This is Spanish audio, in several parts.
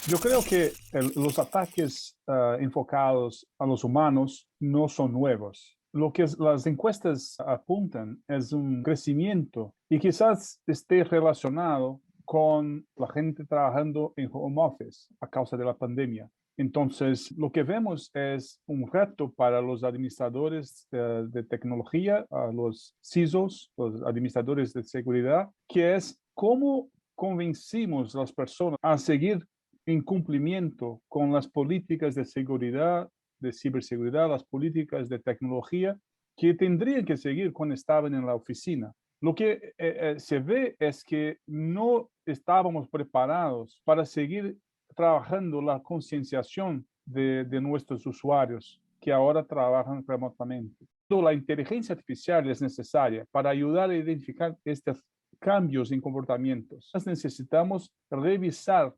Yo creo que los ataques enfocados a los humanos no son nuevos. Lo que las encuestas apuntan es un crecimiento y quizás esté relacionado con la gente trabajando en home office a causa de la pandemia. Entonces, lo que vemos es un reto para los administradores de tecnología, a los CISOs, los administradores de seguridad, que es cómo convencimos a las personas a seguir en cumplimiento con las políticas de seguridad, de ciberseguridad, las políticas de tecnología que tendrían que seguir cuando estaban en la oficina. Lo que se ve es que no estábamos preparados para seguir trabajando la concienciación de nuestros usuarios que ahora trabajan remotamente. La inteligencia artificial es necesaria para ayudar a identificar estos cambios en comportamientos. Necesitamos revisar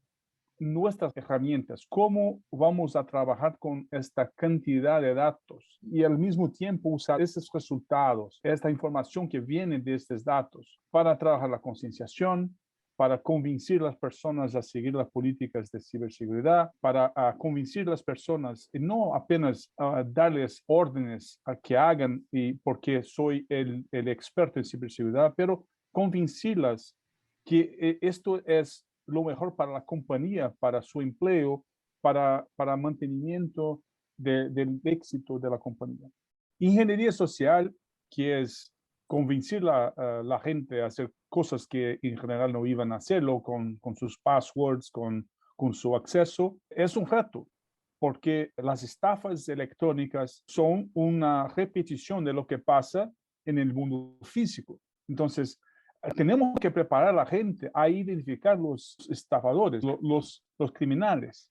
nuestras herramientas, cómo vamos a trabajar con esta cantidad de datos y al mismo tiempo usar esos resultados, esta información que viene de estos datos para trabajar la concienciación, para convencer a las personas a seguir las políticas de ciberseguridad, para convencer a las personas y no apenas darles órdenes a que hagan y porque soy el experto en ciberseguridad, pero convencerlas que esto es lo mejor para la compañía, para su empleo, para mantenimiento del éxito de la compañía. Ingeniería social, que es convencer a la gente a hacer cosas que en general no iban a hacerlo con sus passwords, con su acceso, es un reto, porque las estafas electrónicas son una repetición de lo que pasa en el mundo físico. Entonces, tenemos que preparar a la gente a identificar los estafadores, los criminales.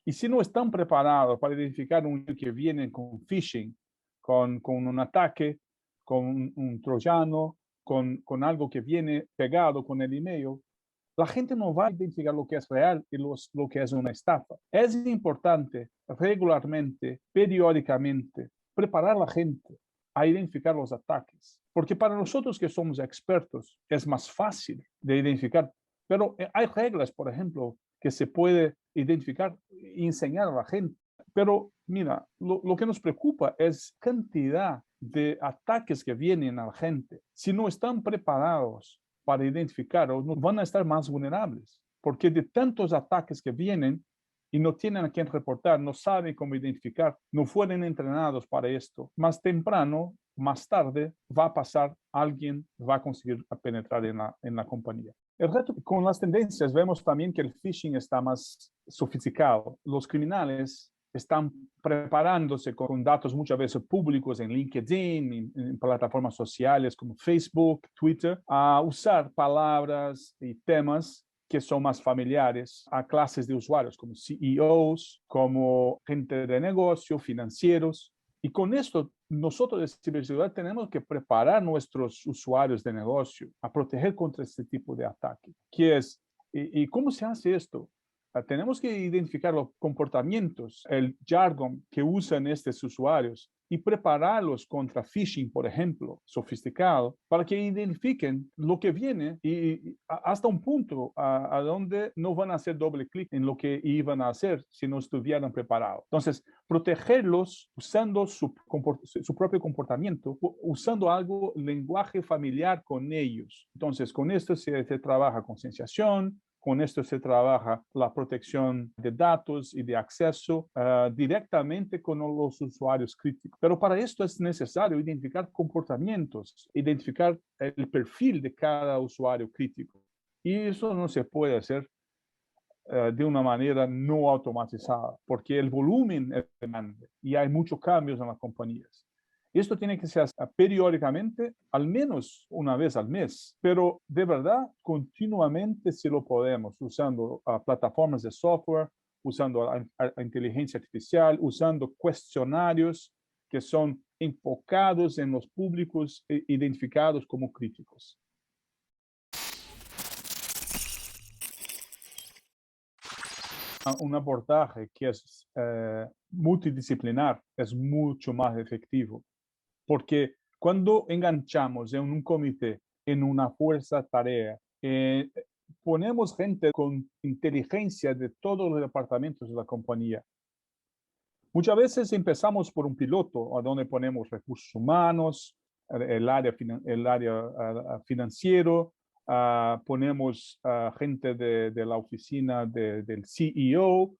Y si no están preparados para identificar un que viene con phishing, con un ataque, con un troyano, con algo que viene pegado con el email, la gente no va a identificar lo que es real y lo que es una estafa. Es importante regularmente, periódicamente, preparar a la gente a identificar los ataques. Porque para nosotros que somos expertos es más fácil de identificar, pero hay reglas, por ejemplo, que se puede identificar e enseñar a la gente. Pero mira, lo que nos preocupa es cantidad de ataques que vienen a la gente. Si no están preparados para identificar, van a estar más vulnerables, porque de tantos ataques que vienen y no tienen a quién reportar, no saben cómo identificar, no fueron entrenados para esto. Más temprano, más tarde, va a pasar, alguien va a conseguir penetrar en la compañía. El reto con las tendencias, vemos también que el phishing está más sofisticado. Los criminales están preparándose con datos muchas veces públicos en LinkedIn, en plataformas sociales como Facebook, Twitter, a usar palabras y temas que son más familiares a clases de usuarios, como CEOs, como gente de negocio, financieros. Y con esto, nosotros de ciberseguridad tenemos que preparar a nuestros usuarios de negocio a proteger contra este tipo de ataque. ¿Y cómo se hace esto? Tenemos que identificar los comportamientos, el jargon que usan estos usuarios y prepararlos contra phishing, por ejemplo, sofisticado, para que identifiquen lo que viene y hasta un punto a donde no van a hacer doble clic en lo que iban a hacer si no estuvieran preparados. Entonces, protegerlos usando su propio comportamiento, usando algo, lenguaje familiar con ellos. Entonces, con esto se trabaja concienciación, con esto se trabaja la protección de datos y de acceso directamente con los usuarios críticos. Pero para esto es necesario identificar comportamientos, identificar el perfil de cada usuario crítico. Y eso no se puede hacer de una manera no automatizada, porque el volumen es grande y hay muchos cambios en las compañías. Esto tiene que ser periódicamente, al menos una vez al mes, pero de verdad continuamente si lo podemos, usando plataformas de software, usando inteligencia artificial, usando cuestionarios que son enfocados en los públicos identificados como críticos. Un abordaje que es multidisciplinar es mucho más efectivo, porque cuando enganchamos en un comité, en una fuerza tarea, ponemos gente con inteligencia de todos los departamentos de la compañía. Muchas veces empezamos por un piloto, a donde ponemos recursos humanos, el área financiero, ponemos gente de la oficina del CEO,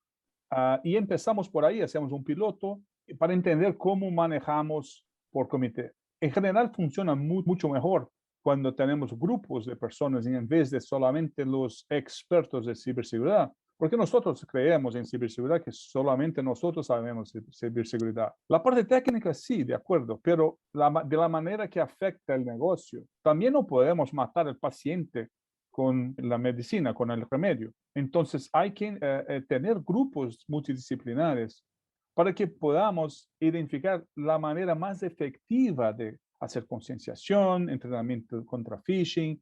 y empezamos por ahí, hacemos un piloto para entender cómo manejamos por comité. En general funciona mucho mejor cuando tenemos grupos de personas en vez de solamente los expertos de ciberseguridad, porque nosotros creemos en ciberseguridad que solamente nosotros sabemos ciberseguridad. La parte técnica sí, de acuerdo, pero de la manera que afecta el negocio. También no podemos matar al paciente con la medicina, con el remedio. Entonces hay que tener grupos multidisciplinares para que podamos identificar la manera más efectiva de hacer concienciación, entrenamiento contra phishing,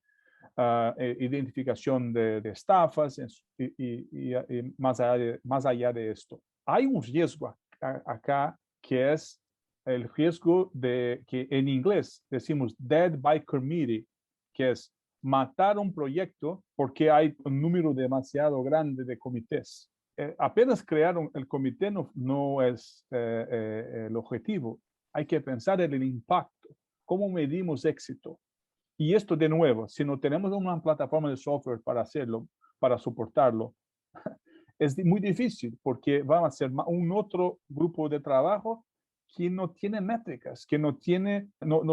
identificación de estafas y más allá de esto. Hay un riesgo acá que es el riesgo de que en inglés decimos dead by committee, que es matar un proyecto porque hay un número demasiado grande de comités. Apenas crear el comité no es el objetivo. Hay que pensar en el impacto, cómo medimos éxito. Y esto de nuevo, si no tenemos una plataforma de software para hacerlo, para soportarlo, es muy difícil porque va a ser un otro grupo de trabajo que no tiene métricas, que no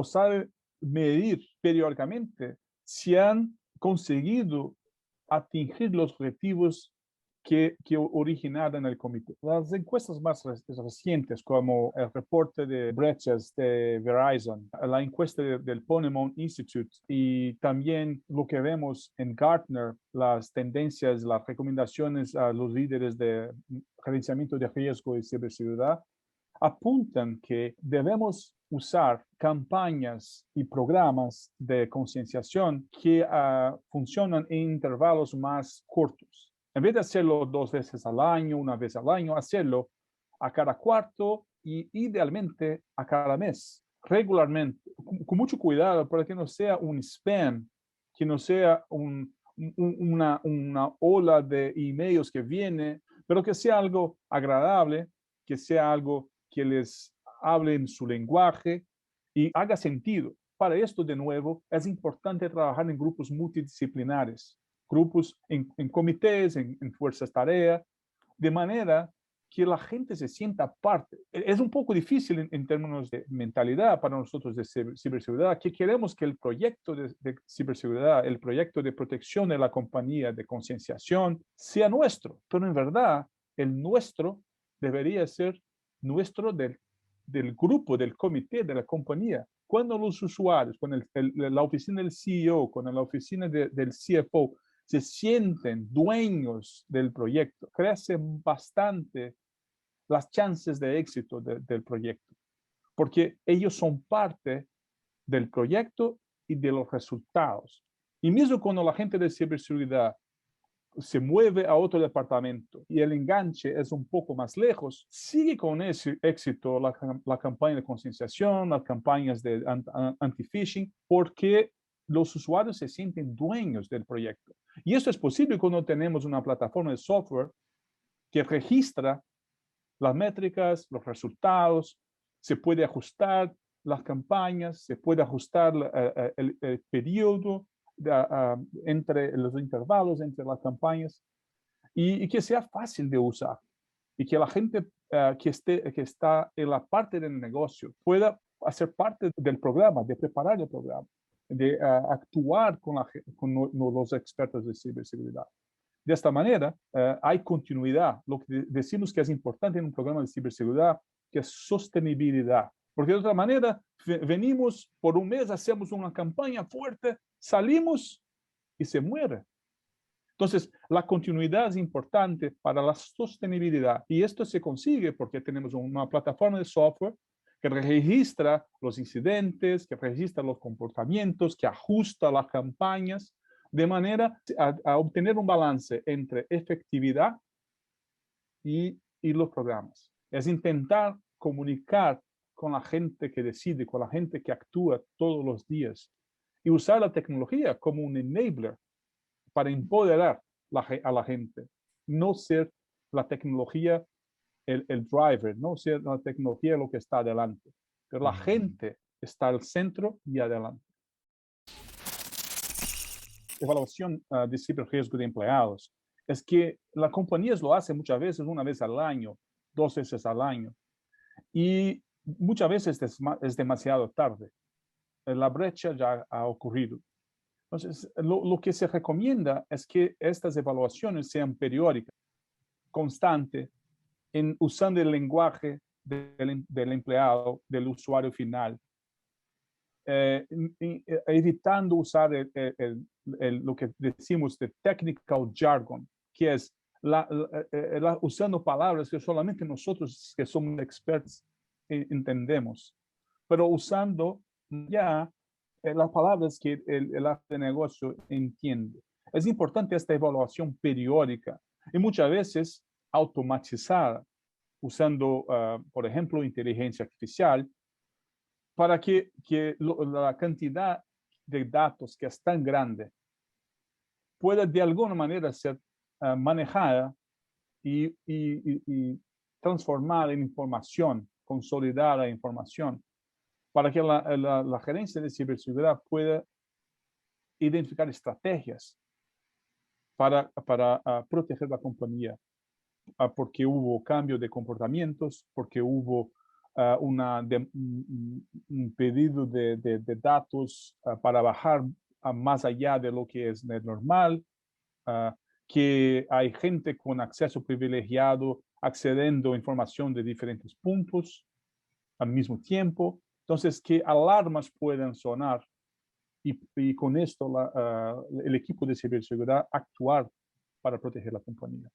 sabe medir periódicamente si han conseguido atingir los objetivos que originaron el comité. Las encuestas más recientes, como el reporte de brechas de Verizon, la encuesta del Ponemon Institute y también lo que vemos en Gartner, las tendencias, las recomendaciones a los líderes de gerenciamiento de riesgo y ciberseguridad, apuntan que debemos usar campañas y programas de concienciación que funcionan en intervalos más cortos. En vez de hacerlo 2 veces al año, 1 vez al año, hacerlo a cada cuarto y idealmente a cada mes, regularmente, con mucho cuidado para que no sea un spam, que no sea una ola de emails que viene, pero que sea algo agradable, que sea algo que les hable en su lenguaje y haga sentido. Para esto, de nuevo, es importante trabajar en grupos multidisciplinares, grupos en comités, en fuerzas tarea, de manera que la gente se sienta parte. Es un poco difícil en términos de mentalidad para nosotros de ciberseguridad, que queremos que el proyecto de ciberseguridad, el proyecto de protección de la compañía, de concienciación, sea nuestro, pero en verdad el nuestro debería ser nuestro del grupo, del comité, de la compañía. Cuando los usuarios, con la oficina del CEO, con la oficina del CFO, se sienten dueños del proyecto, crecen bastante las chances de éxito del proyecto, porque ellos son parte del proyecto y de los resultados. Y mismo cuando la gente de ciberseguridad se mueve a otro departamento y el enganche es un poco más lejos, sigue con ese éxito la campaña de concienciación, las campañas de anti-phishing, porque los usuarios se sienten dueños del proyecto. Y esto es posible cuando tenemos una plataforma de software que registra las métricas, los resultados, se puede ajustar las campañas, se puede ajustar el periodo entre los intervalos, entre las campañas, y que sea fácil de usar y que la gente que está en la parte del negocio pueda hacer parte del programa, de preparar el programa, de actuar con los expertos de ciberseguridad. De esta manera, hay continuidad. Lo que decimos que es importante en un programa de ciberseguridad, que es sostenibilidad. Porque de otra manera, venimos por un mes, hacemos una campaña fuerte, salimos y se muere. Entonces, la continuidad es importante para la sostenibilidad. Y esto se consigue porque tenemos una plataforma de software que registra los incidentes, que registra los comportamientos, que ajusta las campañas, de manera a obtener un balance entre efectividad y los programas. Es intentar comunicar con la gente que decide, con la gente que actúa todos los días y usar la tecnología como un enabler para empoderar a la gente, no ser la tecnología el driver, no ser la tecnología lo que está adelante, pero la gente está al centro y adelante. Evaluación de ciberriesgo de empleados es que las compañías lo hacen muchas veces una vez al año, 2 veces al año, y muchas veces es demasiado tarde. La brecha ya ha ocurrido. Entonces, lo que se recomienda es que estas evaluaciones sean periódicas, constantes, usando el lenguaje del empleado, del usuario final, evitando usar lo que decimos de technical jargon, que es usando palabras que solamente nosotros que somos expertos entendemos, pero usando ya las palabras que el área de negocio entiende. Es importante esta evaluación periódica y muchas veces automatizada, usando, por ejemplo, inteligencia artificial, para que la cantidad de datos que es tan grande pueda de alguna manera ser manejada y transformada en información, consolidada en información, para que la gerencia de ciberseguridad pueda identificar estrategias para proteger la compañía, porque hubo cambio de comportamientos, porque hubo un pedido de datos para bajar más allá de lo que es normal, que hay gente con acceso privilegiado accediendo a información de diferentes puntos al mismo tiempo. Entonces, que alarmas puedan sonar y con esto el equipo de ciberseguridad actuar para proteger la compañía.